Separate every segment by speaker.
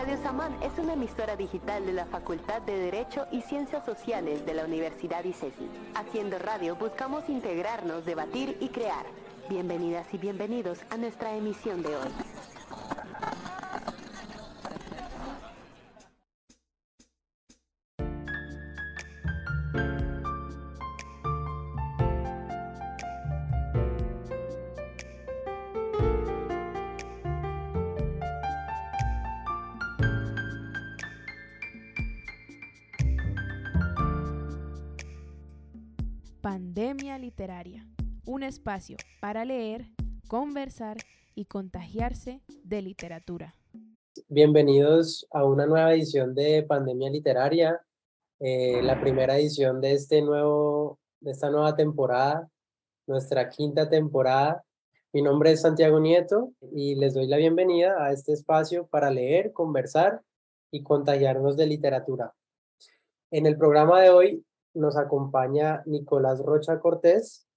Speaker 1: Radio Samán es una emisora digital de la Facultad de Derecho y Ciencias Sociales de la Universidad ICESI. Haciendo radio buscamos integrarnos, debatir y crear. Bienvenidas y bienvenidos a nuestra emisión de hoy.
Speaker 2: Pandemia literaria, un espacio para leer, conversar y contagiarse de literatura.
Speaker 3: Bienvenidos a una nueva edición de Pandemia Literaria, la primera edición de esta nueva temporada, nuestra quinta temporada. Mi nombre es Santiago Nieto y les doy la bienvenida a este espacio para leer, conversar y contagiarnos de literatura. En el programa de hoy nos acompaña Nicolás Rocha Cortés.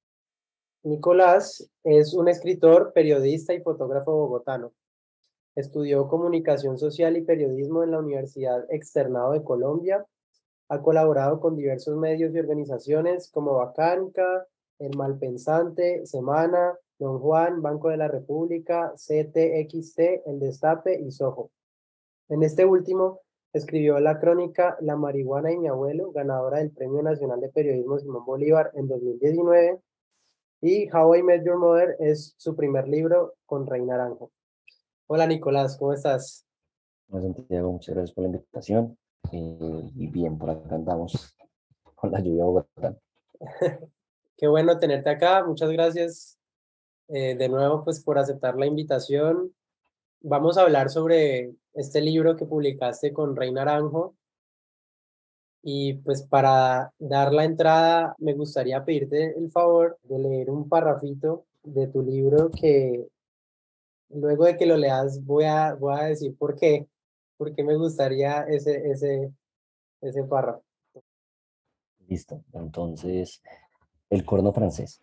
Speaker 3: Nicolás es un escritor, periodista y fotógrafo bogotano. Estudió Comunicación Social y Periodismo en la Universidad Externado de Colombia. Ha colaborado con diversos medios y organizaciones como Bacánca, El Malpensante, Semana, Don Juan, Banco de la República, CTXT, El Destape y Soho. En este último, escribió la crónica La marihuana y mi abuelo, ganadora del Premio Nacional de Periodismo Simón Bolívar en 2019, y How I Met Your Mother es su primer libro con Rey Naranjo. Hola Nicolás, ¿cómo estás?
Speaker 4: Hola Santiago, muchas gracias por la invitación. Y bien, por acá andamos con la lluvia bogotana.
Speaker 3: Qué bueno tenerte acá, muchas gracias de nuevo pues por aceptar la invitación. Vamos a hablar sobre este libro que publicaste con Rey Naranjo. Y pues para dar la entrada me gustaría pedirte el favor de leer un parrafito de tu libro que luego de que lo leas voy a decir por qué me gustaría ese párrafo.
Speaker 4: Listo, entonces, El corno francés.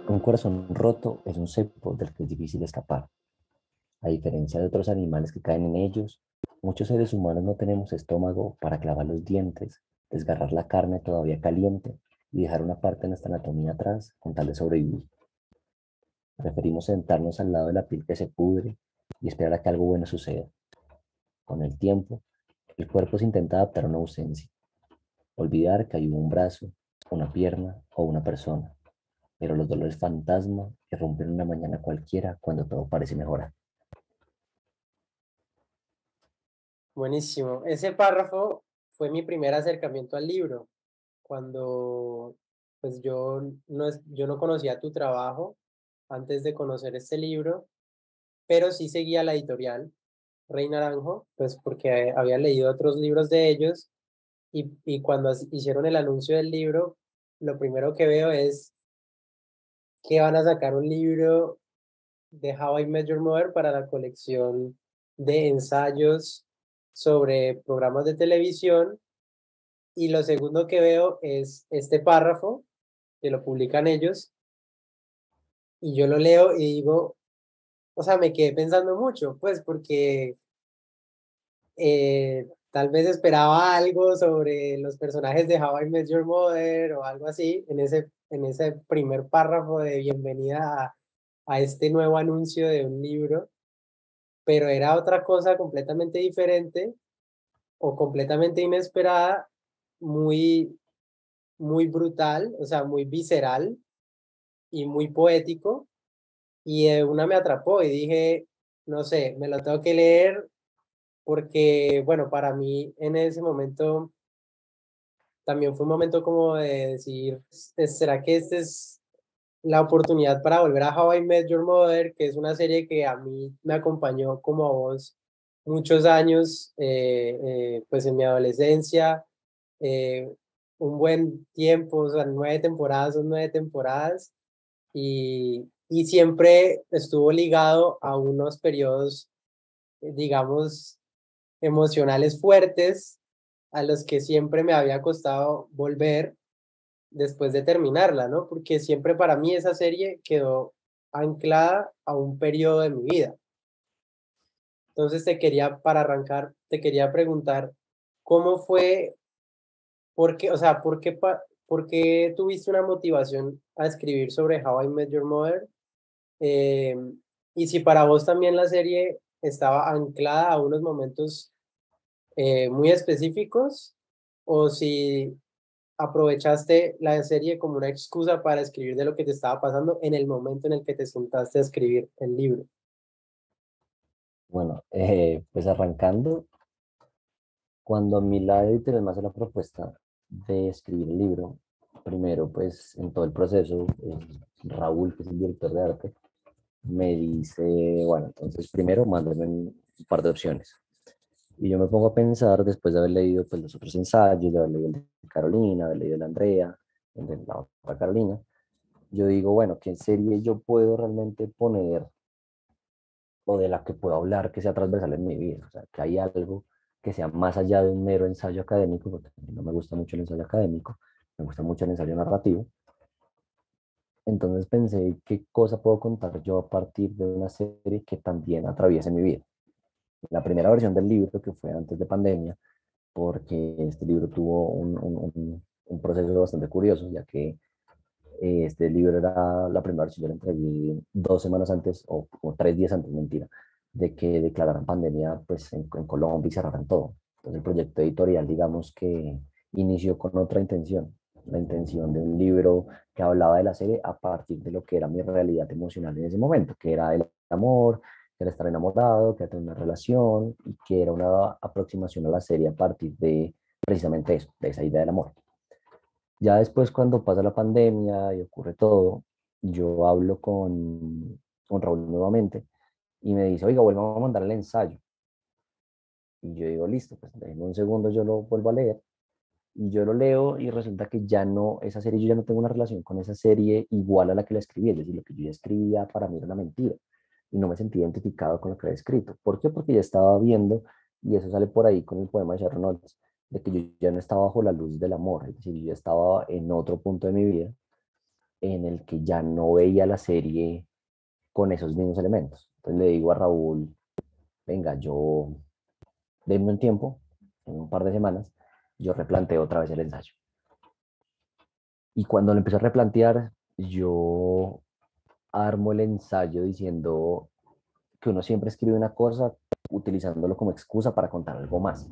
Speaker 4: Un corazón roto es un cepo del que es difícil escapar. A diferencia de otros animales que caen en ellos, muchos seres humanos no tenemos estómago para clavar los dientes, desgarrar la carne todavía caliente y dejar una parte de nuestra anatomía atrás con tal de sobrevivir. Preferimos sentarnos al lado de la piel que se pudre y esperar a que algo bueno suceda. Con el tiempo, el cuerpo se intenta adaptar a una ausencia, olvidar que hay un brazo, una pierna o una persona, pero los dolores fantasma irrumpen una mañana cualquiera cuando todo parece mejorar.
Speaker 3: Buenísimo. Ese párrafo fue mi primer acercamiento al libro, cuando pues yo no conocía tu trabajo antes de conocer este libro, pero sí seguía la editorial Rey Naranjo, pues porque había leído otros libros de ellos y cuando hicieron el anuncio del libro, lo primero que veo es que van a sacar un libro de How I Met Your Mother para la colección de ensayos sobre programas de televisión. Y lo segundo que veo es este párrafo que lo publican ellos y yo lo leo y digo, o sea, me quedé pensando mucho, pues porque tal vez esperaba algo sobre los personajes de How I Met Your Mother o algo así en ese primer párrafo de bienvenida a este nuevo anuncio de un libro, pero era otra cosa completamente diferente o completamente inesperada, muy, muy brutal, o sea, muy visceral y muy poético, y de una me atrapó y dije, no sé, me lo tengo que leer porque, bueno, para mí en ese momento también fue un momento como de decir, ¿será que esta es la oportunidad para volver a How I Met Your Mother, que es una serie que a mí me acompañó como a vos muchos años, pues en mi adolescencia, un buen tiempo, o sea, 9 temporadas, son 9 temporadas, y siempre estuvo ligado a unos periodos, digamos, emocionales fuertes, a los que siempre me había costado volver después de terminarla, ¿no? Porque siempre para mí esa serie quedó anclada a un periodo de mi vida. Entonces para arrancar, te quería preguntar, ¿cómo fue? ¿Por qué, o sea, por qué tuviste una motivación a escribir sobre How I Met Your Mother? Eh, y si para vos también la serie estaba anclada a unos momentos muy específicos, o si aprovechaste la serie como una excusa para escribir de lo que te estaba pasando en el momento en el que te sentaste a escribir el libro.
Speaker 4: Bueno, pues arrancando, cuando a mí la editorial me hace la propuesta de escribir el libro, primero pues en todo el proceso, Raúl, que es el director de arte, me dice, bueno, entonces primero mándame un par de opciones. Y yo me pongo a pensar, después de haber leído pues, los otros ensayos, de haber leído el de Carolina, haber leído el de Andrea, el de la otra Carolina, yo digo, bueno, ¿qué serie yo puedo realmente poner o de la que puedo hablar que sea transversal en mi vida? O sea, que hay algo que sea más allá de un mero ensayo académico, porque a mí no me gusta mucho el ensayo académico, me gusta mucho el ensayo narrativo. Entonces pensé, ¿qué cosa puedo contar yo a partir de una serie que también atraviese mi vida? La primera versión del libro, que fue antes de pandemia, porque este libro tuvo un proceso bastante curioso, ya que este libro era la primera versión, yo la entregué 2 semanas antes, o 3 días antes, mentira, de que declararan pandemia pues, en Colombia y cerraran todo. Entonces el proyecto editorial, digamos que inició con otra intención, la intención de un libro que hablaba de la serie a partir de lo que era mi realidad emocional en ese momento, que era el amor, que era estar enamorado, que era tener una relación y que era una aproximación a la serie a partir de precisamente eso, de esa idea del amor. Ya después, cuando pasa la pandemia y ocurre todo, yo hablo con Raúl nuevamente y me dice, oiga, vuelvo a mandar el ensayo. Y yo digo, listo, pues déjenme un segundo, yo lo vuelvo a leer. Y yo lo leo y resulta que ya no, esa serie, yo ya no tengo una relación con esa serie igual a la que la escribí. Es decir, lo que yo ya escribía para mí era una mentira. Y no me sentía identificado con lo que había escrito. ¿Por qué? Porque ya estaba viendo, y eso sale por ahí con el poema de Sharon Olds, de que yo ya no estaba bajo la luz del amor. Es decir, yo ya estaba en otro punto de mi vida en el que ya no veía la serie con esos mismos elementos. Entonces le digo a Raúl, venga, yo denme un tiempo, en un par de semanas, yo replanteo otra vez el ensayo. Y cuando lo empecé a replantear, yo armo el ensayo diciendo que uno siempre escribe una cosa utilizándolo como excusa para contar algo más.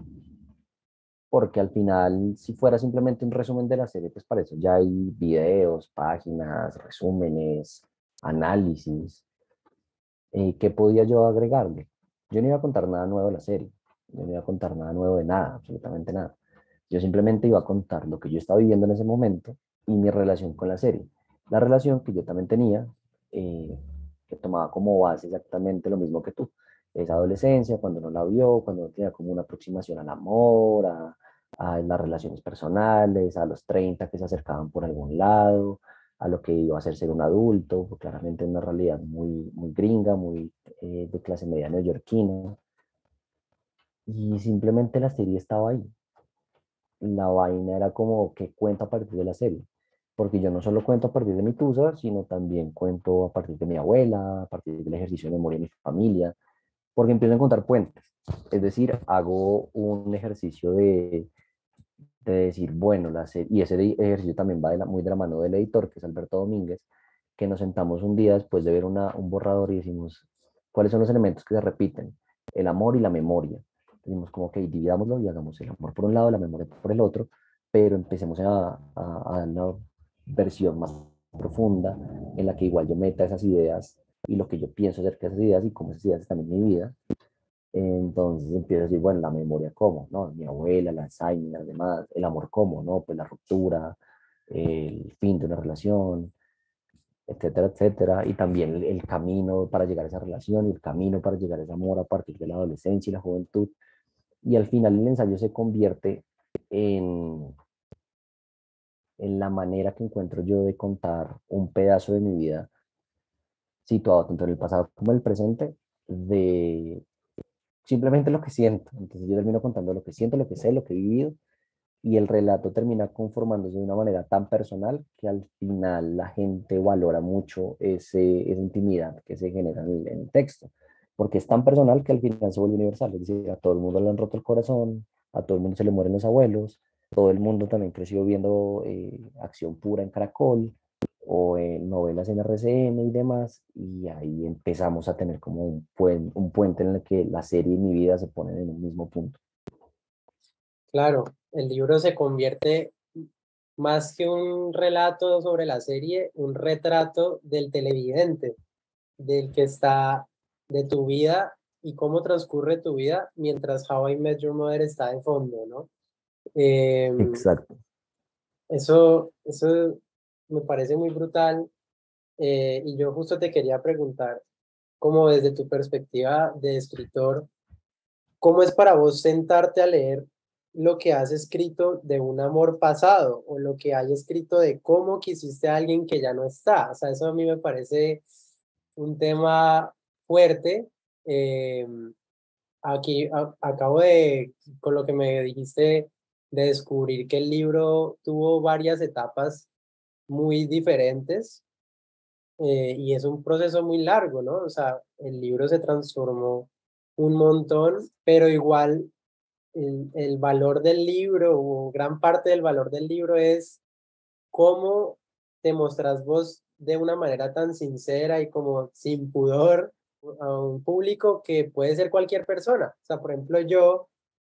Speaker 4: Porque al final, si fuera simplemente un resumen de la serie, pues para eso ya hay videos, páginas, resúmenes, análisis. ¿Qué podía yo agregarle? Yo no iba a contar nada nuevo de la serie, yo no iba a contar nada nuevo de nada, absolutamente nada. Yo simplemente iba a contar lo que yo estaba viviendo en ese momento y mi relación con la serie. La relación que yo también tenía, eh, que tomaba como base exactamente lo mismo que tú. Esa adolescencia, cuando no la vio, cuando no tenía como una aproximación al amor, a las relaciones personales, a los 30 que se acercaban por algún lado, a lo que iba a ser un adulto, pues claramente una realidad muy, muy gringa, muy de clase media neoyorquina. Y simplemente la serie estaba ahí. La vaina era como que cuento a partir de la serie. Porque yo no solo cuento a partir de mi tusa, sino también cuento a partir de mi abuela, a partir del ejercicio de memoria de mi familia, porque empiezo a encontrar puentes. Es decir, hago un ejercicio de decir, bueno, la serie, y ese ejercicio también va muy de la mano del editor, que es Alberto Domínguez, que nos sentamos un día después de ver un borrador y decimos, ¿cuáles son los elementos que se repiten? El amor y la memoria. Decimos como que dividámoslo y hagamos el amor por un lado, la memoria por el otro, pero empecemos a dar una versión más profunda en la que igual yo meta esas ideas y lo que yo pienso acerca de esas ideas y cómo esas ideas están en mi vida. Entonces empiezo a decir, bueno, la memoria cómo, ¿no? Mi abuela, la Alzheimer, las demás, el amor cómo, ¿no? Pues la ruptura, el fin de una relación, etcétera, etcétera. Y también el camino para llegar a esa relación y el camino para llegar a ese amor a partir de la adolescencia y la juventud. Y al final el ensayo se convierte en, en la manera que encuentro yo de contar un pedazo de mi vida situado tanto en el pasado como en el presente, de simplemente lo que siento. Entonces yo termino contando lo que siento, lo que sé, lo que he vivido y el relato termina conformándose de una manera tan personal que al final la gente valora mucho esa intimidad que se genera en el texto, porque es tan personal que al final se vuelve universal, es decir, a todo el mundo le han roto el corazón, a todo el mundo se le mueren los abuelos, todo el mundo también creció viendo Acción Pura en Caracol o novelas en RCN y demás, y ahí empezamos a tener como un puente en el que la serie y mi vida se ponen en un mismo punto.
Speaker 3: Claro, el libro se convierte más que un relato sobre la serie, un retrato del televidente, del que está, de tu vida y cómo transcurre tu vida mientras How I Met Your Mother está de fondo, ¿no? Em,
Speaker 4: Exacto.
Speaker 3: eso me parece muy brutal, y yo justo te quería preguntar, como desde tu perspectiva de escritor, ¿cómo es para vos sentarte a leer lo que has escrito de un amor pasado o lo que hay escrito de cómo quisiste a alguien que ya no está? O sea, eso a mí me parece un tema fuerte. Eh, Aquí acabo de, con lo que me dijiste, de descubrir que el libro tuvo varias etapas muy diferentes, y es un proceso muy largo, ¿no? O sea, el libro se transformó un montón, pero igual el valor del libro o gran parte del valor del libro es cómo te mostrás vos de una manera tan sincera y como sin pudor a un público que puede ser cualquier persona. O sea, por ejemplo, yo,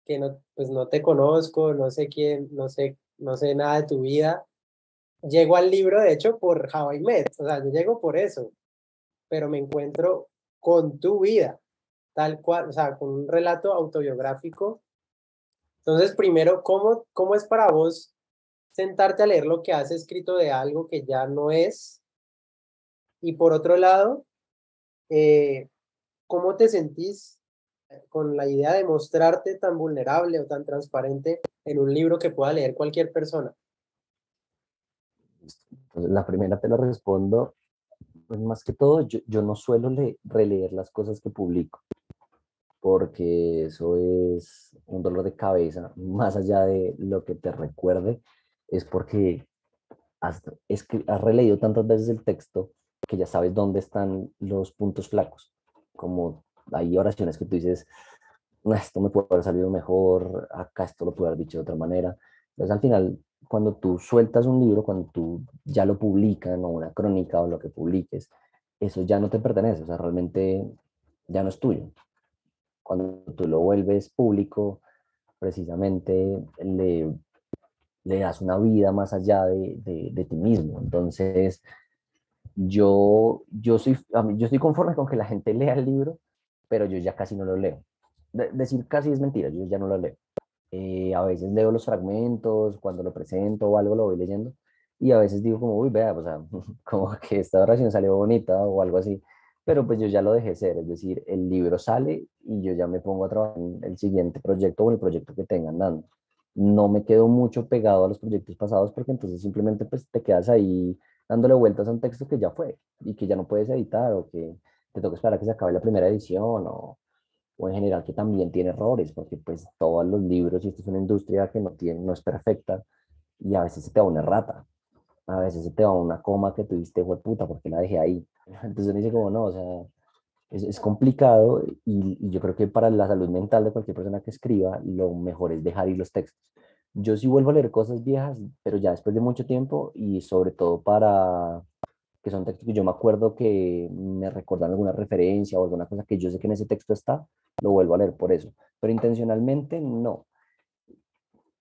Speaker 3: que no, pues no te conozco, no sé quién, no sé nada de tu vida, llego al libro, de hecho, por How I Met. O sea, yo llego por eso, pero me encuentro con tu vida, tal cual, o sea, con un relato autobiográfico. Entonces, primero, cómo es para vos sentarte a leer lo que has escrito de algo que ya no es? Y por otro lado, eh, ¿cómo te sentís con la idea de mostrarte tan vulnerable o tan transparente en un libro que pueda leer cualquier persona?
Speaker 4: Entonces, la primera te la respondo, pues más que todo, yo no suelo releer las cosas que publico, porque eso es un dolor de cabeza, más allá de lo que te recuerde, es porque has releído tantas veces el texto que ya sabes dónde están los puntos flacos, como hay oraciones que tú dices, "Ah, esto me puede haber salido mejor, acá esto lo puedo haber dicho de otra manera". Entonces al final, cuando tú sueltas un libro, cuando tú ya lo publican o una crónica o lo que publiques, eso ya no te pertenece, o sea, realmente ya no es tuyo. Cuando tú lo vuelves público, precisamente le das una vida más allá de ti mismo. Entonces, yo estoy conforme con que la gente lea el libro, pero yo ya casi no lo leo. Decir casi es mentira, yo ya no lo leo. A veces leo los fragmentos, cuando lo presento o algo lo voy leyendo, y a veces digo como, uy, vea, o sea, como que esta oración salió bonita o algo así, pero pues yo ya lo dejé ser, es decir, el libro sale y yo ya me pongo a trabajar en el siguiente proyecto o en el proyecto que tengan dando. No me quedo mucho pegado a los proyectos pasados porque entonces simplemente pues te quedas ahí dándole vueltas a un texto que ya fue y que ya no puedes editar o que te toca esperar a que se acabe la primera edición o en general que también tiene errores, porque pues todos los libros, y esto es una industria que no es perfecta, y a veces se te va una errata, a veces se te va una coma que tuviste, fue puta, porque la dejé ahí. Entonces uno dice como, no, o sea, es complicado y yo creo que para la salud mental de cualquier persona que escriba, lo mejor es dejar ir los textos. Yo sí vuelvo a leer cosas viejas, pero ya después de mucho tiempo y sobre todo para que son textos que yo me acuerdo que me recuerdan alguna referencia o alguna cosa que yo sé que en ese texto está, lo vuelvo a leer por eso. Pero intencionalmente no.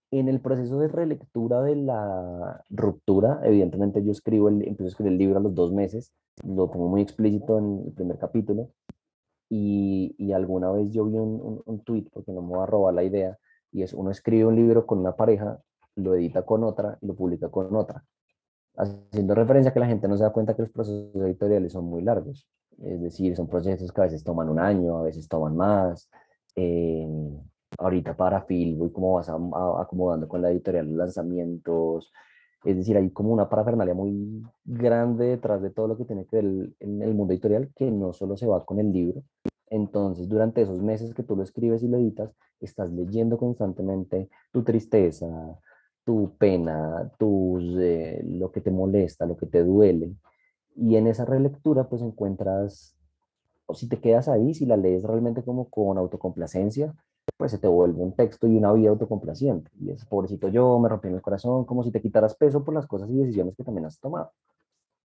Speaker 4: En el proceso de relectura de la ruptura, evidentemente yo empiezo a escribir el libro a los 2 meses, lo pongo muy explícito en el primer capítulo, y alguna vez yo vi un tuit, porque no me voy a robar la idea, y es uno escribe un libro con una pareja, lo edita con otra y lo publica con otra, haciendo referencia a que la gente no se da cuenta que los procesos editoriales son muy largos. Es decir, son procesos que a veces toman un año, a veces toman más. Eh, Ahorita para Phil voy como vas acomodando con la editorial los lanzamientos. Es decir, hay como una parafernalia muy grande detrás de todo lo que tiene que ver en el mundo editorial, que no solo se va con el libro. Entonces, durante esos meses que tú lo escribes y lo editas, estás leyendo constantemente tu tristeza, tu pena, lo que te molesta, lo que te duele. Y en esa relectura pues encuentras, o si te quedas ahí, si la lees realmente como con autocomplacencia, pues se te vuelve un texto y una vida autocomplaciente. Y es pobrecito yo, me rompí en el corazón, como si te quitaras peso por las cosas y decisiones que también has tomado.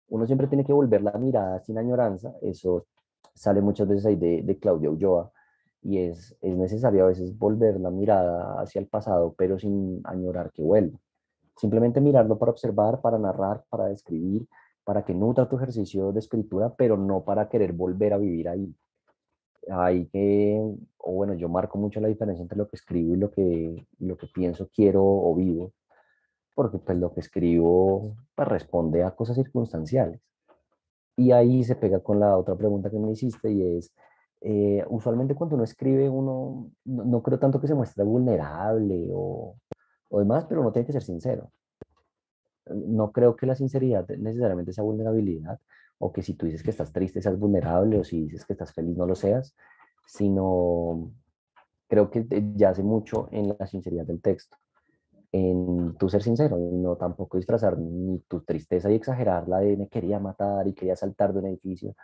Speaker 4: Uno siempre tiene que volver la mirada sin añoranza, eso sale muchas veces ahí de Claudia Ulloa, y es necesario a veces volver la mirada hacia el pasado, pero sin añorar que vuelva. Simplemente mirarlo para observar, para narrar, para describir, para que nutra tu ejercicio de escritura, pero no para querer volver a vivir ahí. Hay que, o bueno, yo marco mucho la diferencia entre lo que escribo y lo que pienso, quiero o vivo, porque pues lo que escribo pues, responde a cosas circunstanciales. Y ahí se pega con la otra pregunta que me hiciste y es, usualmente cuando uno escribe, uno no creo tanto que se muestre vulnerable o demás, pero uno tiene que ser sincero. No creo que la sinceridad necesariamente sea vulnerabilidad, o que si tú dices que estás triste seas vulnerable, o si dices que estás feliz no lo seas, sino creo que yace mucho en la sinceridad del texto, en tu ser sincero, y no tampoco disfrazar ni tu tristeza y exagerarla de me quería matar y quería saltar de un edificio,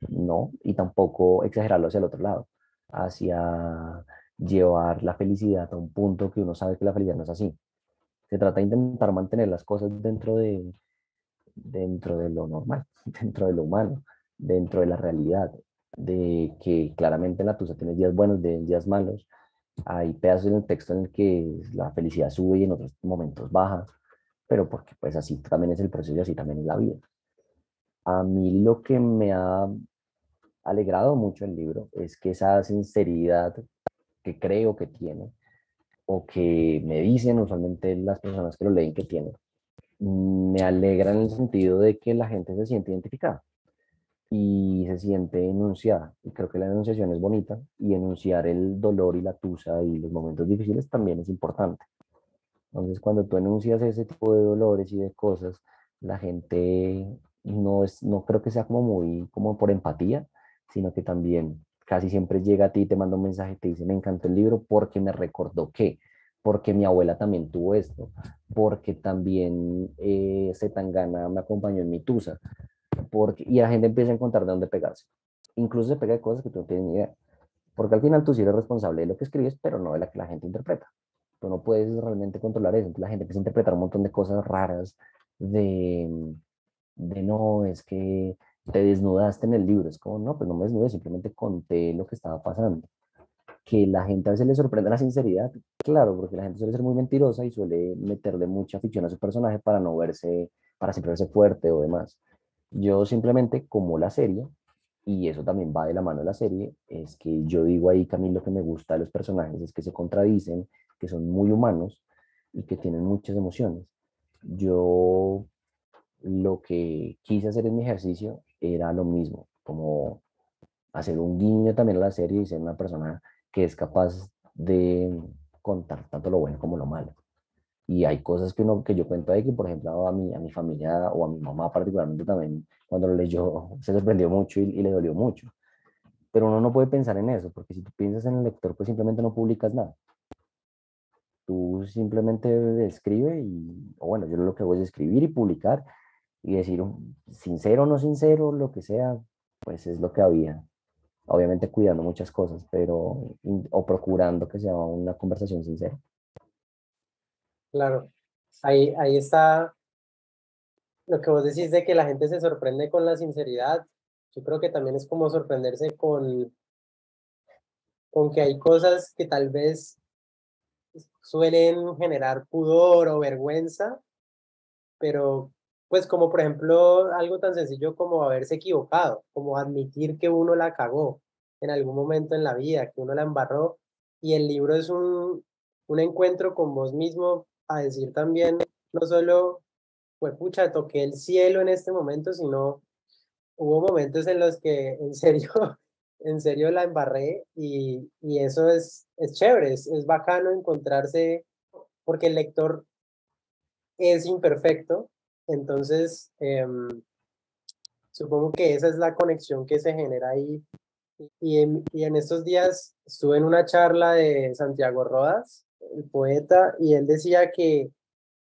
Speaker 4: no, y tampoco exagerarlo hacia el otro lado, hacia llevar la felicidad a un punto que uno sabe que la felicidad no es así. Se trata de intentar mantener las cosas dentro de lo normal, dentro de lo humano, dentro de la realidad, de que claramente en la tusa tienes días buenos, días malos. Hay pedazos en el texto en el que la felicidad sube y en otros momentos baja, pero porque pues así también es el proceso y así también es la vida. A mí lo que me ha alegrado mucho el libro es que esa sinceridad que creo que tiene, o que me dicen usualmente las personas que lo leen que tiene, me alegra en el sentido de que la gente se siente identificada y se siente enunciada. Y creo que la enunciación es bonita, y enunciar el dolor y la tusa y los momentos difíciles también es importante. Entonces, cuando tú enuncias ese tipo de dolores y de cosas, la gente no creo que sea como muy como por empatía, sino que también casi siempre llega a ti y te manda un mensaje y te dice, me encantó el libro porque me recordó que, porque mi abuela también tuvo esto, porque también Zetangana me acompañó en mi tusa, y la gente empieza a encontrar de dónde pegarse. Incluso se pega de cosas que tú no tienes ni idea. Porque al final tú sí eres responsable de lo que escribes, pero no de la que la gente interpreta. Tú no puedes realmente controlar eso. Entonces la gente empieza a interpretar un montón de cosas raras, de, de no, es que te desnudaste en el libro. Es como, no, pues no me desnudé, simplemente conté lo que estaba pasando. Que la gente a veces le sorprende la sinceridad, claro, porque la gente suele ser muy mentirosa y suele meterle mucha ficción a su personaje para no verse, para siempre verse fuerte o demás. Yo simplemente, como la serie, y eso también va de la mano de la serie, es que yo digo ahí que a mí lo que me gusta de los personajes es que se contradicen, que son muy humanos y que tienen muchas emociones. Yo lo que quise hacer en mi ejercicio era lo mismo, como hacer un guiño también a la serie y ser una persona que es capaz de contar tanto lo bueno como lo malo. Y hay cosas que yo cuento ahí que, por ejemplo, a mi familia o a mi mamá particularmente también, cuando lo leyó, se sorprendió mucho y le dolió mucho. Pero uno no puede pensar en eso, porque si tú piensas en el lector, pues simplemente no publicas nada. Tú simplemente escribe o bueno, yo lo que hago es escribir y publicar y decir, sincero o no sincero, lo que sea, pues es lo que había. Obviamente cuidando muchas cosas, pero, o procurando que sea una conversación sincera.
Speaker 3: Claro, ahí está lo que vos decís de que la gente se sorprende con la sinceridad. Yo creo que también es como sorprenderse con que hay cosas que tal vez suelen generar pudor o vergüenza, pero pues como por ejemplo algo tan sencillo como haberse equivocado, como admitir que uno la cagó en algún momento en la vida, que uno la embarró, y el libro es un encuentro con vos mismo a decir también, no solo, pues pucha, toqué el cielo en este momento, sino hubo momentos en los que en serio, en serio la embarré, y eso es chévere, es bacano encontrarse, porque el lector es imperfecto, entonces supongo que esa es la conexión que se genera ahí. Y en estos días estuve en una charla de Santiago Rodas, el poeta, y él decía que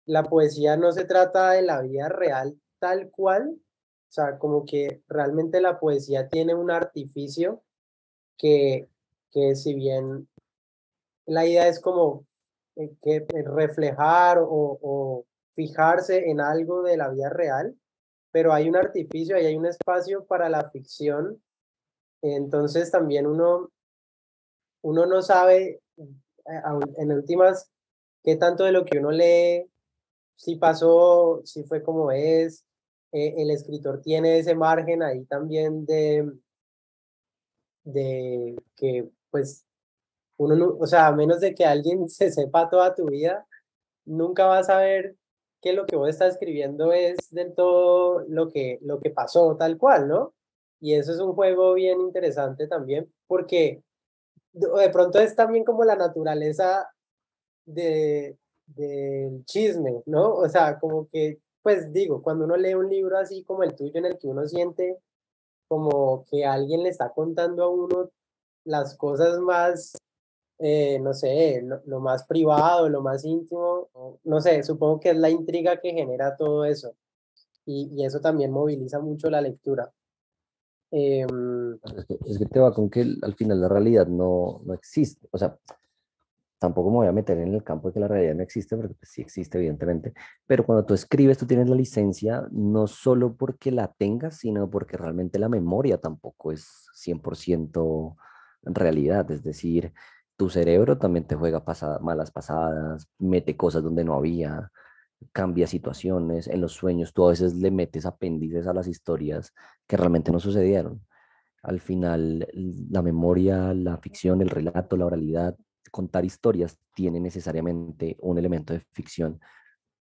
Speaker 3: la poesía no se trata de la vida real tal cual, o sea, como que realmente la poesía tiene un artificio que, que si bien la idea es como reflejar o fijarse en algo de la vida real, pero hay un artificio y hay un espacio para la ficción, entonces también uno no sabe en últimas qué tanto de lo que uno lee, si pasó, si fue como es, el escritor tiene ese margen ahí también de que pues uno, o sea, a menos de que alguien se sepa toda tu vida, nunca vas a ver que lo que vos estás escribiendo es del todo lo que pasó tal cual, ¿no? Y eso es un juego bien interesante también, porque de pronto es también como la naturaleza del chisme, ¿no? O sea, como que, pues digo, cuando uno lee un libro así como el tuyo en el que uno siente como que alguien le está contando a uno las cosas más, no sé, lo más privado, lo más íntimo, no sé, supongo que es la intriga que genera todo eso y eso también moviliza mucho la lectura. Em,
Speaker 4: Es que te va con que al final la realidad no existe. O sea, tampoco me voy a meter en el campo de que la realidad no existe, porque pues, sí existe, evidentemente. Pero cuando tú escribes, tú tienes la licencia no solo porque la tengas, sino porque realmente la memoria tampoco es 100% realidad. Es decir, tu cerebro también te juega malas pasadas, mete cosas donde no había, cambia situaciones. En los sueños tú a veces le metes apéndices a las historias que realmente no sucedieron. Al final, la memoria, la ficción, el relato, la oralidad, contar historias tiene necesariamente un elemento de ficción,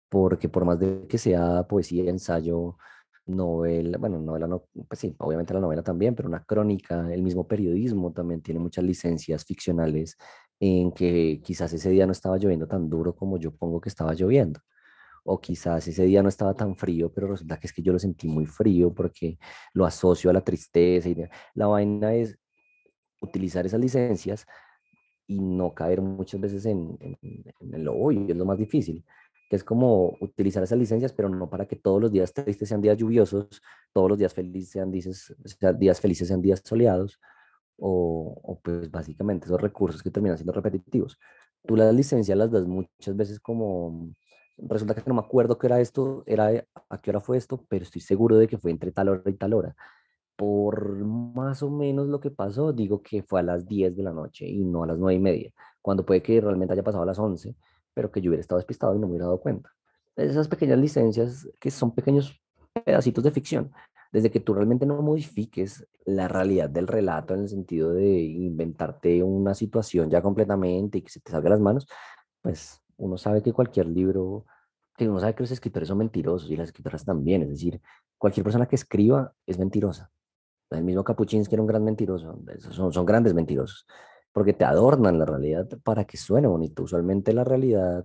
Speaker 4: porque por más de que sea poesía, ensayo, novela, bueno, novela no, pues sí, obviamente la novela también, pero una crónica, el mismo periodismo también tiene muchas licencias ficcionales en que quizás ese día no estaba lloviendo tan duro como yo pongo que estaba lloviendo. O quizás ese día no estaba tan frío, pero resulta que es que yo lo sentí muy frío porque lo asocio a la tristeza. La vaina es utilizar esas licencias y no caer muchas veces en el obvio, es lo más difícil, que es como utilizar esas licencias, pero no para que todos los días tristes sean días lluviosos, todos los días felices días felices sean días soleados, o pues básicamente esos recursos que terminan siendo repetitivos. Tú las licencias las das muchas veces como, resulta que no me acuerdo qué era esto, a qué hora fue esto, pero estoy seguro de que fue entre tal hora y tal hora. Por más o menos lo que pasó, digo que fue a las 10 de la noche y no a las 9:30, cuando puede que realmente haya pasado a las 11, pero que yo hubiera estado despistado y no me hubiera dado cuenta. Esas pequeñas licencias que son pequeños pedacitos de ficción, desde que tú realmente no modifiques la realidad del relato en el sentido de inventarte una situación ya completamente y que se te salga de las manos, pues uno sabe que cualquier libro, que uno sabe que los escritores son mentirosos y las escritoras también, es decir, cualquier persona que escriba es mentirosa. El mismo Capuchinsky era un gran mentiroso. Son grandes mentirosos, porque te adornan la realidad para que suene bonito. Usualmente la realidad,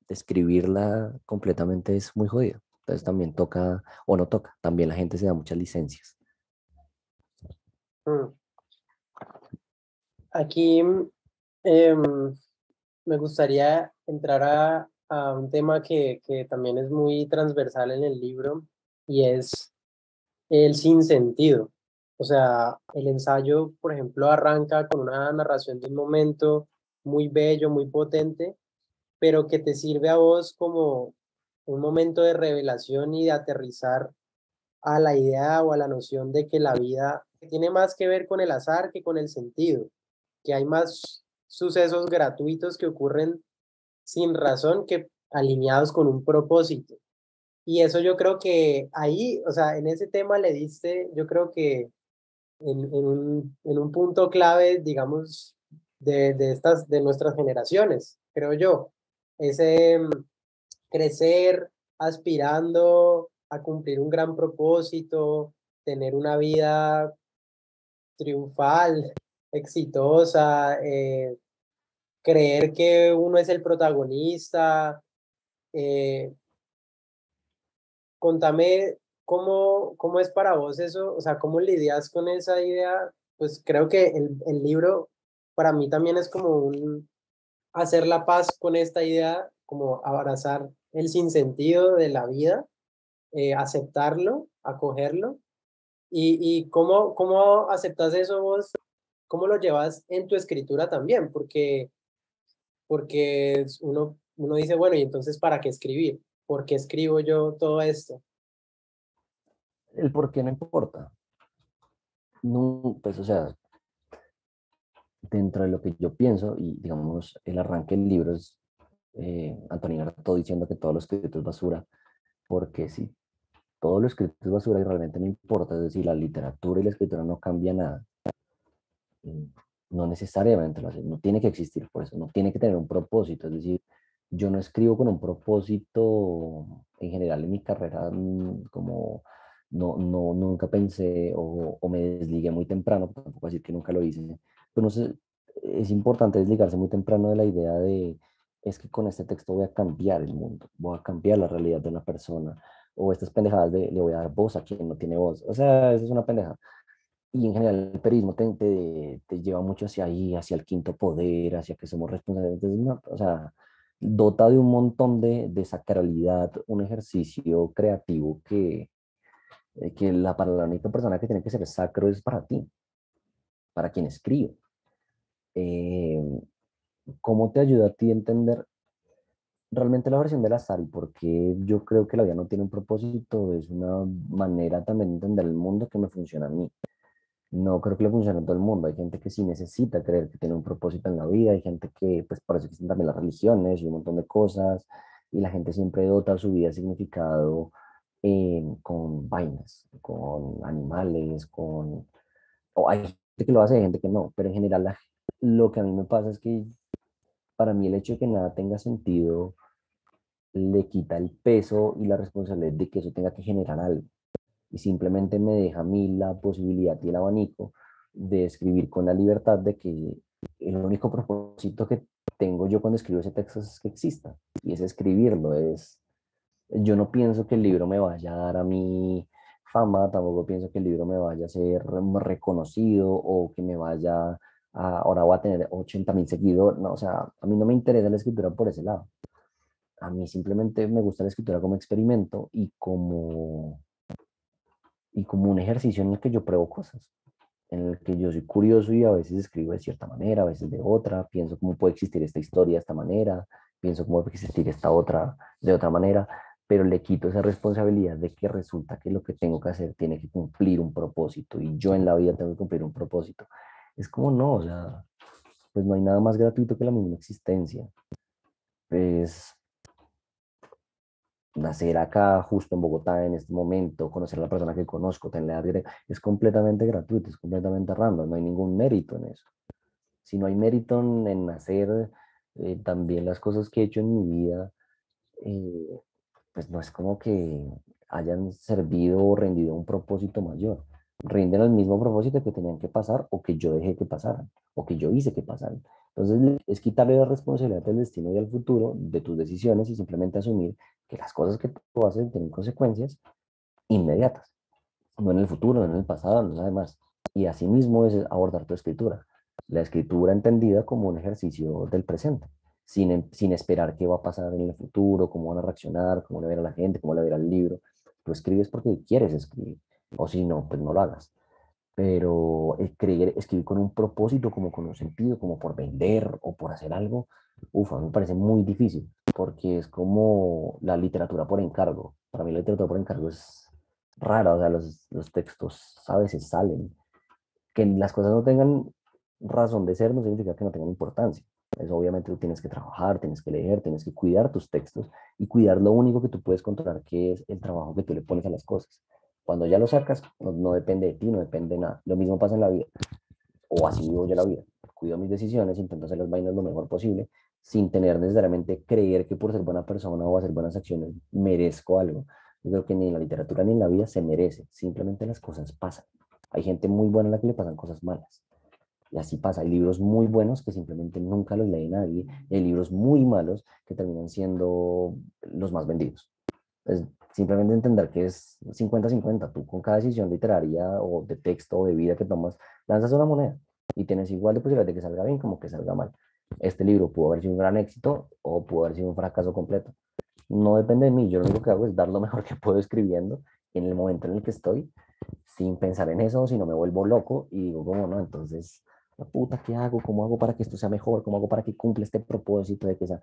Speaker 4: describirla completamente es muy jodido. Entonces también toca, o no toca, también la gente se da muchas licencias.
Speaker 3: mm, Aquí em, me gustaría entrar a un tema que también es muy transversal en el libro y es el sinsentido. O sea, el ensayo, por ejemplo, arranca con una narración de un momento muy bello, muy potente, pero que te sirve a vos como un momento de revelación y de aterrizar a la idea o a la noción de que la vida tiene más que ver con el azar que con el sentido, que hay más sucesos gratuitos que ocurren sin razón que alineados con un propósito. Y eso yo creo que ahí, o sea, en ese tema le diste, yo creo que en un punto clave, digamos, de nuestras generaciones, creo yo. Ese crecer aspirando a cumplir un gran propósito, tener una vida triunfal, exitosa, creer que uno es el protagonista. eh, Contame cómo es para vos eso, o sea, cómo lidias con esa idea. Pues creo que el libro para mí también es como un hacer la paz con esta idea como abrazar el sinsentido de la vida, aceptarlo, acogerlo. ¿Y cómo aceptas eso vos? ¿Cómo lo llevas en tu escritura también? Porque uno dice, bueno, ¿y entonces para qué escribir? ¿Por qué escribo yo todo esto?
Speaker 4: El por qué no importa. No, pues, o sea, dentro de lo que yo pienso, y digamos, el arranque del libro es Antonina Artaud diciendo que todo lo escrito es basura, porque sí, todo lo escrito es basura y realmente no importa, es decir, la literatura y la escritura no cambia nada. No necesariamente lo hace, no tiene que existir por eso, no tiene que tener un propósito, es decir, yo no escribo con un propósito en general en mi carrera, como nunca pensé o me desligué muy temprano, tampoco decir que nunca lo hice, pero no sé, es importante desligarse muy temprano de la idea de, es que con este texto voy a cambiar el mundo, voy a cambiar la realidad de una persona, o estas pendejadas de le voy a dar voz a quien no tiene voz, o sea, eso es una pendejada. Y en general el periodismo te lleva mucho hacia ahí, hacia el quinto poder, hacia que somos responsables. Entonces, no, o sea, dota de un montón de sacralidad, un ejercicio creativo para la única persona que tiene que ser sacro es para ti, para quien escribe. Eh, ¿Cómo te ayuda a ti a entender realmente la versión del azar y por qué yo creo que la vida no tiene un propósito? Es una manera también de entender el mundo que me funciona a mí. No creo que le funcione a todo el mundo. Hay gente que sí necesita creer que tiene un propósito en la vida. Hay gente que, pues, por eso existen también las religiones y un montón de cosas. Y la gente siempre dota su vida de significado con vainas, con animales, con... O hay gente que lo hace, hay gente que no. Pero en general lo que a mí me pasa es que para mí el hecho de que nada tenga sentido le quita el peso y la responsabilidad de que eso tenga que generar algo y simplemente me deja a mí la posibilidad y el abanico de escribir con la libertad de que el único propósito que tengo yo cuando escribo ese texto es que exista y es escribirlo, yo no pienso que el libro me vaya a dar a mí fama, tampoco pienso que el libro me vaya a ser reconocido o que me vaya ahora voy a tener 80.000 seguidores, no, o sea, a mí no me interesa la escritura por ese lado. A mí simplemente me gusta la escritura como experimento y como un ejercicio en el que yo pruebo cosas, en el que yo soy curioso y a veces escribo de cierta manera, a veces de otra, pienso cómo puede existir esta historia de esta manera, pienso cómo puede existir esta otra de otra manera, pero le quito esa responsabilidad de que resulta que lo que tengo que hacer tiene que cumplir un propósito y yo en la vida tengo que cumplir un propósito. Es como no, o sea, pues no hay nada más gratuito que la misma existencia. Pues nacer acá, justo en Bogotá, en este momento, conocer a la persona que conozco, tener directa, es completamente gratuito, es completamente random, no hay ningún mérito en eso. Si no hay mérito en nacer, también las cosas que he hecho en mi vida, eh, pues no es como que hayan servido o rendido un propósito mayor. Rinden el mismo propósito que tenían que pasar o que yo dejé que pasaran o que yo hice que pasaran. Entonces es quitarle la responsabilidad del destino y al futuro de tus decisiones y simplemente asumir que las cosas que tú haces tienen consecuencias inmediatas, no en el futuro, no en el pasado, no nada más. Y asimismo es abordar tu escritura. La escritura entendida como un ejercicio del presente, sin esperar qué va a pasar en el futuro, cómo van a reaccionar, cómo le va a ver a la gente, cómo le va a ver al libro. Tú escribes porque quieres escribir, o si no, pues no lo hagas. Pero escribir con un propósito, como con un sentido, como por vender o por hacer algo, ufa, me parece muy difícil, porque es como la literatura por encargo. Para mí la literatura por encargo es rara, o sea, los textos a veces salen. Que las cosas no tengan razón de ser no significa que no tengan importancia. Eso obviamente tú tienes que trabajar, tienes que leer, tienes que cuidar tus textos y cuidar lo único que tú puedes controlar, que es el trabajo que tú le pones a las cosas. Cuando ya lo sacas, no depende de ti, no depende de nada. Lo mismo pasa en la vida, o así vivo yo la vida. Cuido mis decisiones, intento hacer las vainas lo mejor posible, sin tener necesariamente creer que por ser buena persona o hacer buenas acciones merezco algo. Yo creo que ni en la literatura ni en la vida se merece, simplemente las cosas pasan. Hay gente muy buena a la que le pasan cosas malas. Y así pasa. Hay libros muy buenos que simplemente nunca los lee nadie. Y hay libros muy malos que terminan siendo los más vendidos. Es simplemente entender que es 50-50. Tú con cada decisión literaria o de texto o de vida que tomas, lanzas una moneda y tienes igual de posibilidad de que salga bien como que salga mal. este libro pudo haber sido un gran éxito o pudo haber sido un fracaso completo. No depende de mí, yo lo único que hago es dar lo mejor que puedo escribiendo en el momento en el que estoy, sin pensar en eso, si no me vuelvo loco y digo, como no, entonces, la puta, ¿qué hago? ¿Cómo hago para que esto sea mejor? ¿Cómo hago para que cumpla este propósito de que sea?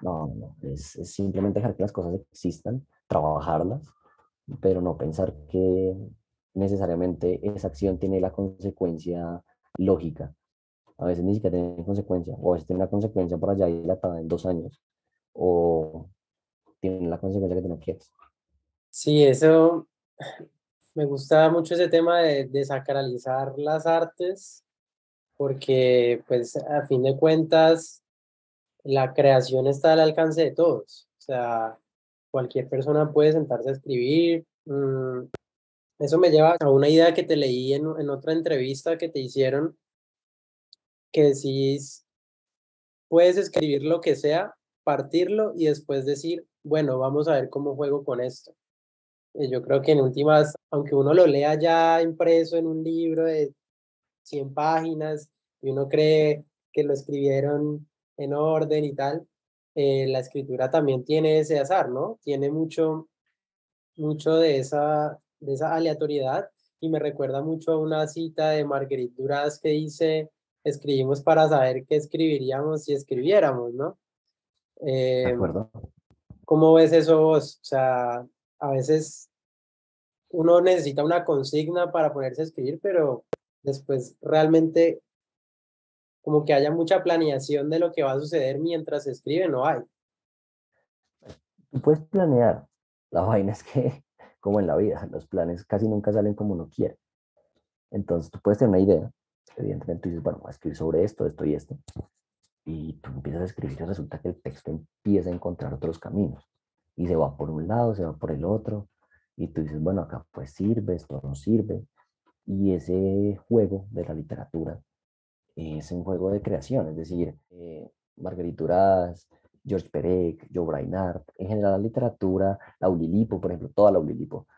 Speaker 4: No, no, es simplemente dejar que las cosas existan, trabajarlas, pero no pensar que necesariamente esa acción tiene la consecuencia lógica. A veces ni siquiera tiene consecuencia, o a veces tiene la consecuencia por allá dilatada en 2 años, o tiene la consecuencia que tú no quieres.
Speaker 3: Sí, eso me gusta mucho ese tema de desacralizar las artes, porque pues a fin de cuentas la creación está al alcance de todos. O sea, cualquier persona puede sentarse a escribir. Eso me lleva a una idea que te leí en otra entrevista que te hicieron, que decís, puedes escribir lo que sea, partirlo y después decir, bueno, vamos a ver cómo juego con esto. Yo creo que en últimas, aunque uno lo lea ya impreso en un libro de 100 páginas y uno cree que lo escribieron en orden y tal, la escritura también tiene ese azar, ¿no? Tiene mucho de esa aleatoriedad y me recuerda mucho a una cita de Marguerite Duras que dice, escribimos para saber qué escribiríamos si escribiéramos, ¿no?
Speaker 4: ¿De
Speaker 3: Eh,
Speaker 4: acuerdo?
Speaker 3: ¿Cómo ves eso vos? O sea, a veces uno necesita una consigna para ponerse a escribir, pero después realmente como que haya mucha planeación de lo que va a suceder mientras se escribe, no hay.
Speaker 4: Tú puedes planear. La vaina es que, como en la vida, los planes casi nunca salen como uno quiere. Entonces, tú puedes tener una idea. Evidentemente, tú dices, bueno, voy a escribir sobre esto, esto y esto. Y tú empiezas a escribir y resulta que el texto empieza a encontrar otros caminos. Y se va por un lado, se va por el otro. Y tú dices, bueno, acá pues sirve, esto no sirve. Y ese juego de la literatura es un juego de creación, es decir, Marguerite Duras, George Perec, Joe Brainard, en general la literatura, la Ulilipo, por ejemplo, toda la Ulilipo,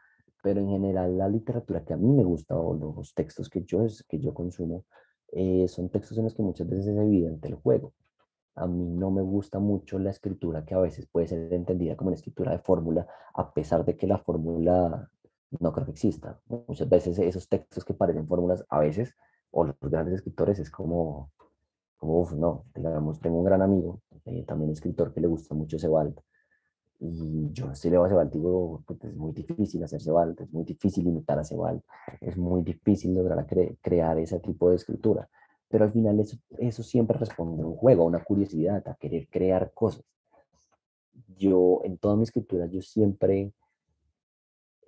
Speaker 4: pero en general la literatura que a mí me gusta o los textos que yo consumo son textos en los que muchas veces es evidente el juego. A mí no me gusta mucho la escritura que a veces puede ser entendida como una escritura de fórmula, a pesar de que la fórmula no creo que exista. Muchas veces esos textos que parecen fórmulas, a veces, o los grandes escritores, es como uf, no, digamos, tengo un gran amigo, también escritor, que le gusta mucho Sebald, y yo si leo a Sebald digo, pues, es muy difícil hacer Sebald, es muy difícil imitar a Sebald, es muy difícil lograr crear ese tipo de escritura, pero al final eso siempre responde a un juego, a una curiosidad, a querer crear cosas. Yo, en toda mi escritura, yo siempre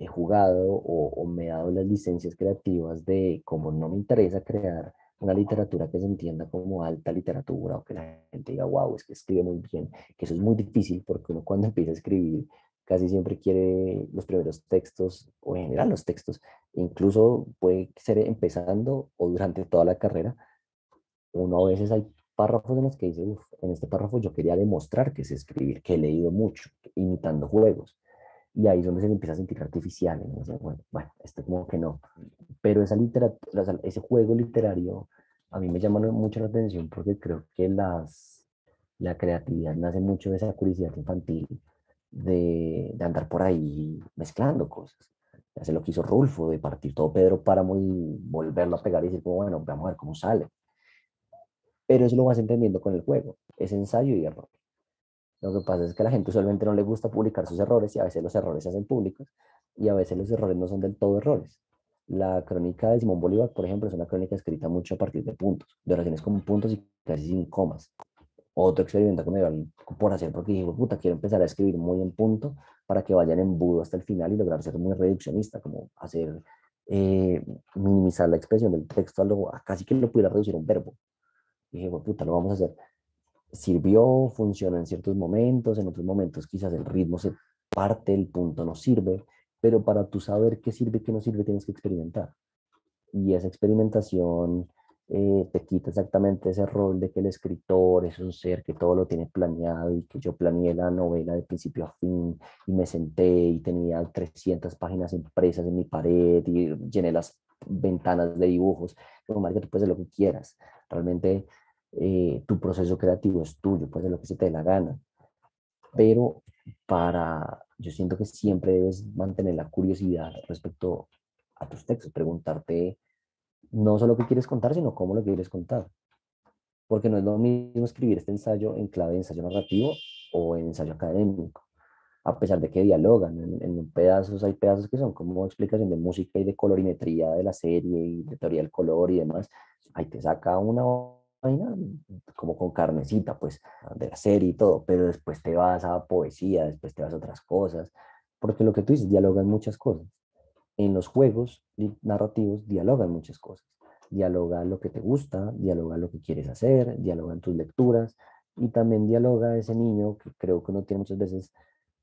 Speaker 4: he jugado o me he dado las licencias creativas de, como no me interesa crear una literatura que se entienda como alta literatura o que la gente diga, wow, es que escribe muy bien, que eso es muy difícil porque uno cuando empieza a escribir casi siempre quiere los primeros textos o en general los textos, incluso puede ser empezando o durante toda la carrera, uno a veces hay párrafos en los que dice, uff, en este párrafo yo quería demostrar que sé escribir, que he leído mucho, imitando juegos. Y ahí es donde se le empieza a sentir artificial. ¿No? O sea, bueno, esto como que no. Pero esa literatura, o sea, ese juego literario a mí me llama mucho la atención porque creo que la creatividad nace mucho de esa curiosidad infantil de andar por ahí mezclando cosas. Hacer lo que hizo Rulfo, de partir todo Pedro Páramo y volverlo a pegar y decir, como, bueno, vamos a ver cómo sale. Pero eso lo vas entendiendo con el juego. Es ensayo y error. Lo que pasa es que a la gente usualmente no le gusta publicar sus errores y a veces los errores se hacen públicos y a veces los errores no son del todo errores. La crónica de Simón Bolívar, por ejemplo, es una crónica escrita mucho a partir de puntos, de oraciones con puntos y casi sin comas. Otro experimento que me dio por hacer porque dije, puta, quiero empezar a escribir muy en punto para que vayan en embudo hasta el final y lograr ser muy reduccionista, como hacer, minimizar la expresión del texto a casi que lo pudiera reducir a un verbo. Y dije, puta, lo vamos a hacer. Sirvió, funcionó en ciertos momentos, en otros momentos quizás el ritmo se parte, el punto no sirve, pero para tú saber qué sirve y qué no sirve tienes que experimentar. Y esa experimentación te quita exactamente ese rol de que el escritor es un ser que todo lo tiene planeado y que yo planeé la novela de principio a fin y me senté y tenía 300 páginas impresas en mi pared y llené las ventanas de dibujos. Como, marica, tú puedes hacer lo que quieras. Realmente tu proceso creativo es tuyo, puedes hacer lo que se te dé la gana, pero yo siento que siempre debes mantener la curiosidad respecto a tus textos, preguntarte no solo qué quieres contar, sino cómo lo quieres contar, porque no es lo mismo escribir este ensayo en clave de ensayo narrativo o en ensayo académico, a pesar de que dialogan. En pedazos hay pedazos que son como explicación de música y de colorimetría de la serie y de teoría del color y demás. Ahí te saca una vaina como con carnecita, pues, de la serie y todo, pero después te vas a poesía, después te vas a otras cosas, porque lo que tú dices, dialogan muchas cosas. En los juegos narrativos dialogan muchas cosas. Dialoga lo que te gusta, dialoga lo que quieres hacer, dialogan tus lecturas y también dialoga ese niño que creo que uno tiene muchas veces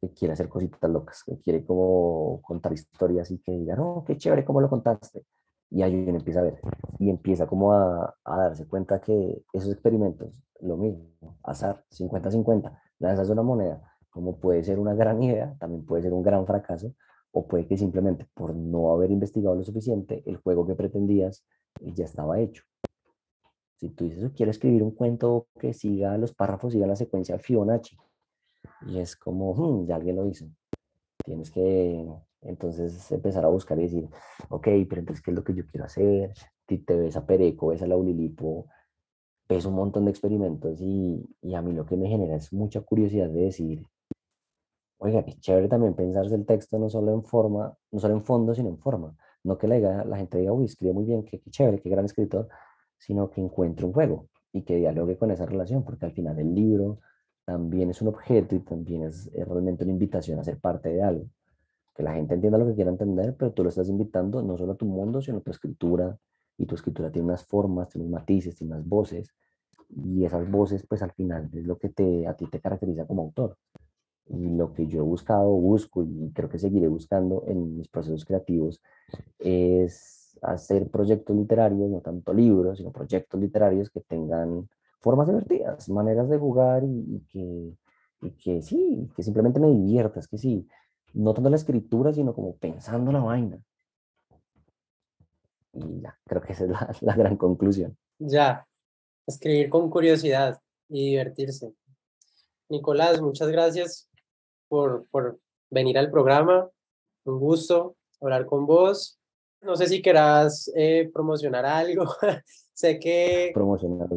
Speaker 4: que quiere hacer cositas locas, que quiere como contar historias y que diga, no, qué chévere, ¿cómo lo contaste? Y ahí uno empieza a ver y empieza como a darse cuenta que esos experimentos, lo mismo, azar, 50-50, lanzas una moneda, como puede ser una gran idea, también puede ser un gran fracaso, o puede que simplemente por no haber investigado lo suficiente, el juego que pretendías ya estaba hecho. Si tú dices, quiero escribir un cuento que siga los párrafos, siga la secuencia Fibonacci, y es como, ya alguien lo hizo. Tienes que entonces empezar a buscar y decir, ok, pero entonces, ¿qué es lo que yo quiero hacer? Si te ves a Pereco, ves a Laulilipo, ves un montón de experimentos y a mí lo que me genera es mucha curiosidad de decir, oiga, qué chévere también pensarse el texto no solo en forma, no solo en fondo, sino en forma. No que la gente diga, uy, escribe muy bien, qué chévere, qué gran escritor, sino que encuentre un juego y que dialogue con esa relación, porque al final el libro también es un objeto y también es realmente una invitación a ser parte de algo. Que la gente entienda lo que quiera entender, pero tú lo estás invitando no solo a tu mundo, sino a tu escritura, y tu escritura tiene unas formas, tiene unos matices, tiene unas voces, y esas voces, pues al final es lo que a ti te caracteriza como autor. Y lo que yo he buscado, busco y creo que seguiré buscando en mis procesos creativos es hacer proyectos literarios, no tanto libros, sino proyectos literarios que tengan formas divertidas, maneras de jugar y que sí, que simplemente me diviertas, que sí, no tanto la escritura, sino como pensando la vaina. Y ya, creo que esa es la gran conclusión.
Speaker 3: Ya, escribir con curiosidad y divertirse. Nicolás, muchas gracias por venir al programa. Un gusto hablar con vos. No sé si querás promocionar algo. Sé que
Speaker 4: Promocionar.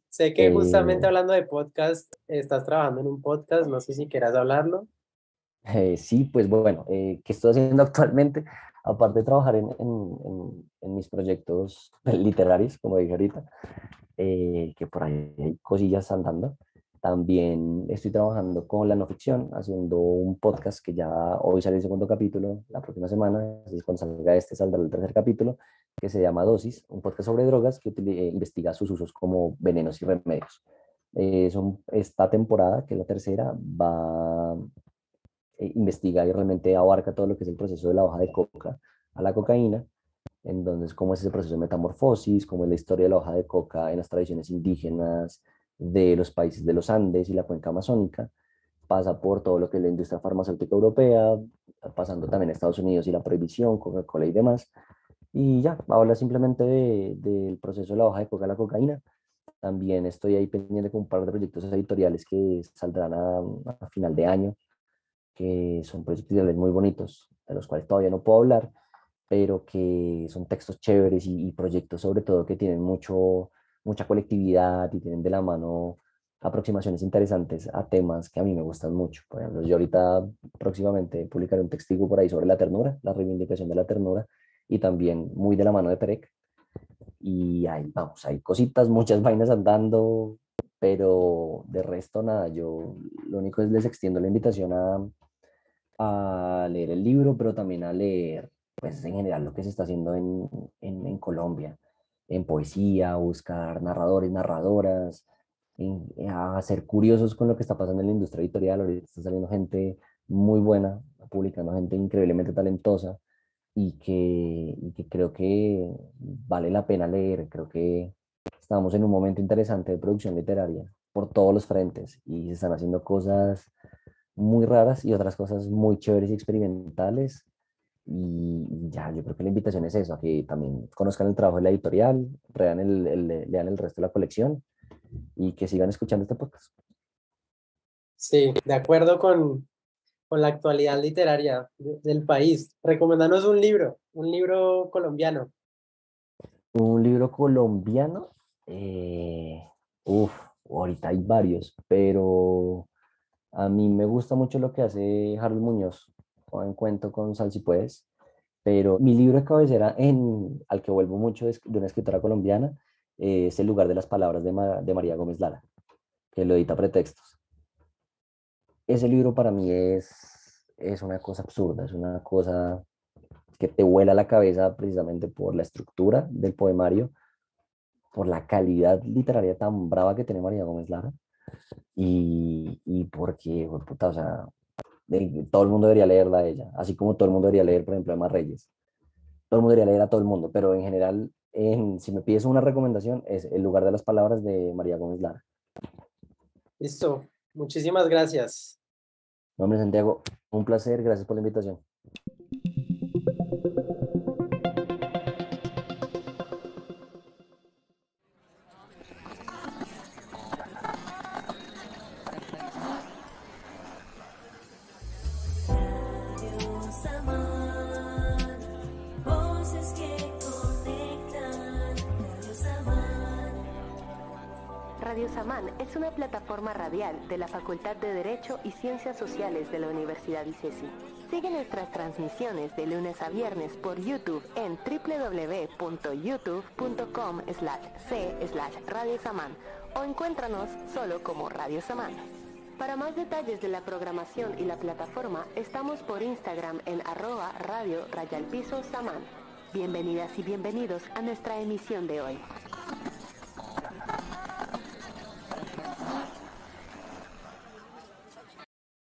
Speaker 3: sé que justamente
Speaker 4: Eh,
Speaker 3: hablando de podcast, estás trabajando en un podcast. No sé si querás hablarlo.
Speaker 4: Sí, pues bueno, ¿qué estoy haciendo actualmente? Aparte de trabajar en mis proyectos literarios, como dije ahorita, que por ahí hay cosillas andando, también estoy trabajando con la no ficción, haciendo un podcast que ya hoy sale el segundo capítulo, la próxima semana, así es cuando salga este, saldrá el tercer capítulo, que se llama Dosis, un podcast sobre drogas que investiga sus usos como venenos y remedios. Esta temporada, que es la tercera, investiga y realmente abarca todo lo que es el proceso de la hoja de coca a la cocaína, entonces cómo es ese proceso de metamorfosis, cómo es la historia de la hoja de coca en las tradiciones indígenas de los países de los Andes y la cuenca amazónica, pasa por todo lo que es la industria farmacéutica europea, pasando también a Estados Unidos y la prohibición, Coca-Cola y demás, y ya, habla simplemente del proceso de la hoja de coca a la cocaína. También estoy ahí pendiente con un par de proyectos editoriales que saldrán a final de año, que son proyectos muy bonitos, de los cuales todavía no puedo hablar, pero que son textos chéveres y proyectos sobre todo que tienen mucha colectividad y tienen de la mano aproximaciones interesantes a temas que a mí me gustan mucho. Por ejemplo, yo ahorita próximamente publicaré un textigo por ahí sobre la ternura, la reivindicación de la ternura, y también muy de la mano de Perec. Y ahí vamos, hay cositas, muchas vainas andando, pero de resto nada, yo lo único es les extiendo la invitación a leer el libro, pero también a leer, pues en general, lo que se está haciendo en Colombia, en poesía, buscar narradores, narradoras, a ser curiosos con lo que está pasando en la industria editorial. Ahorita está saliendo gente muy buena, publicando gente increíblemente talentosa y que creo que vale la pena leer. Creo que estamos en un momento interesante de producción literaria por todos los frentes y se están haciendo cosas muy raras y otras cosas muy chéveres y experimentales. Y ya, yo creo que la invitación es eso, a que también conozcan el trabajo de la editorial, lean el resto de la colección y que sigan escuchando este podcast.
Speaker 3: Sí, de acuerdo con la actualidad literaria del país. Recomendanos un libro colombiano.
Speaker 4: Un libro colombiano, uf, ahorita hay varios, pero a mí me gusta mucho lo que hace Harold Muñoz, o en cuento con Sal si puedes, pero mi libro de cabecera al que vuelvo mucho de una escritora colombiana es El lugar de las palabras de María Gómez Lara, que lo edita Pretextos. Ese libro para mí es una cosa absurda, es una cosa que te vuela la cabeza precisamente por la estructura del poemario, por la calidad literaria tan brava que tiene María Gómez Lara y porque, puta, o sea, todo el mundo debería leerla a ella, así como todo el mundo debería leer, por ejemplo, a Emma Reyes. Todo el mundo debería leer a todo el mundo, pero en general, si me pides una recomendación, es El lugar de las palabras de María Gómez Lara.
Speaker 3: Listo, muchísimas gracias.
Speaker 4: No, hombre, Santiago, un placer, gracias por la invitación.
Speaker 1: Radio Samán es una plataforma radial de la Facultad de Derecho y Ciencias Sociales de la Universidad ICESI. Sigue nuestras transmisiones de lunes a viernes por YouTube en www.youtube.com/c/Radio Samán o encuéntranos solo como Radio Samán. Para más detalles de la programación y la plataforma, estamos por Instagram en @radio_Samán. Bienvenidas y bienvenidos a nuestra emisión de hoy.